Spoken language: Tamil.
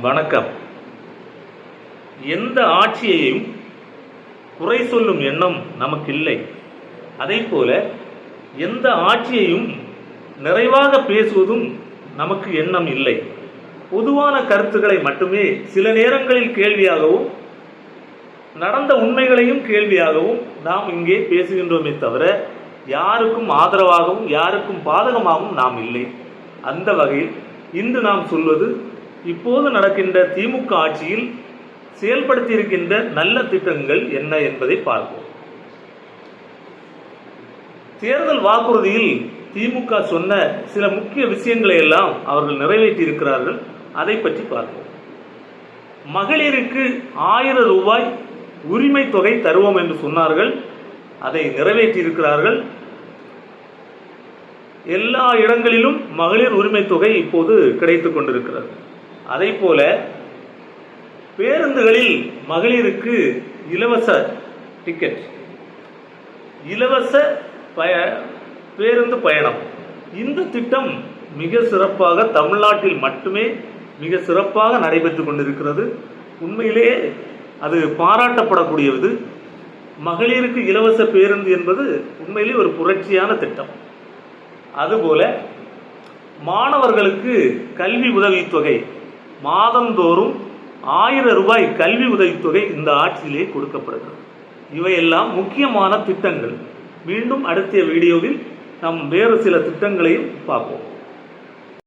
வணக்கம். எந்த ஆட்சியையும் குறை சொல்லும் எண்ணம் நமக்கு இல்லை. அதே போல எந்த ஆட்சியையும் நிறைவாக பேசுவதும் நமக்கு எண்ணம் இல்லை. பொதுவான கருத்துக்களை மட்டுமே சில நேரங்களில் கேள்வியாகவும் நடந்த உண்மைகளையும் கேள்வியாகவும் நாம் இங்கே பேசுகின்றோமே தவிர யாருக்கும் ஆதரவாகவும் யாருக்கும் பாதகமாகவும் நாம் இல்லை. அந்த வகையில் இன்று நாம் சொல்வது, இப்போது நடக்கின்ற திமுக ஆட்சியில் செயல்படுத்தியிருக்கின்ற நல்ல திட்டங்கள் என்ன என்பதை பார்ப்போம். தேர்தல் வாக்குறுதியில் திமுக சொன்ன சில முக்கிய விஷயங்களை எல்லாம் அவர்கள் நிறைவேற்றி இருக்கிறார்கள். அதை பற்றி பார்ப்போம். மகளிருக்கு 1000 ரூபாய் உரிமை தொகை தருவோம் என்று சொன்னார்கள். அதை நிறைவேற்றி இருக்கிறார்கள். எல்லா இடங்களிலும் மகளிர் உரிமை தொகை இப்போது கிடைத்துக் கொண்டிருக்கிறது. அதை போல பேருந்துகளில் மகளிருக்கு இலவச டிக்கெட், இலவச பேருந்து பயணம், இந்த திட்டம் மிக சிறப்பாக தமிழ்நாட்டில் மட்டுமே மிக சிறப்பாக நடைபெற்று கொண்டிருக்கிறது. உண்மையிலேயே அது பாராட்டப்படக்கூடியது. மகளிருக்கு இலவச பேருந்து என்பது உண்மையிலே ஒரு புரட்சியான திட்டம். அதுபோல மாணவர்களுக்கு கல்வி உதவித்தொகை மாதந்தோறும் 1000 ரூபாய் கல்வி உதவித்தொகை இந்த ஆட்சியிலே கொடுக்கப்படுகிறது. இவையெல்லாம் முக்கியமான திட்டங்கள். மீண்டும் அடுத்த வீடியோவில் நாம் வேறு சில திட்டங்களையும் பார்ப்போம்.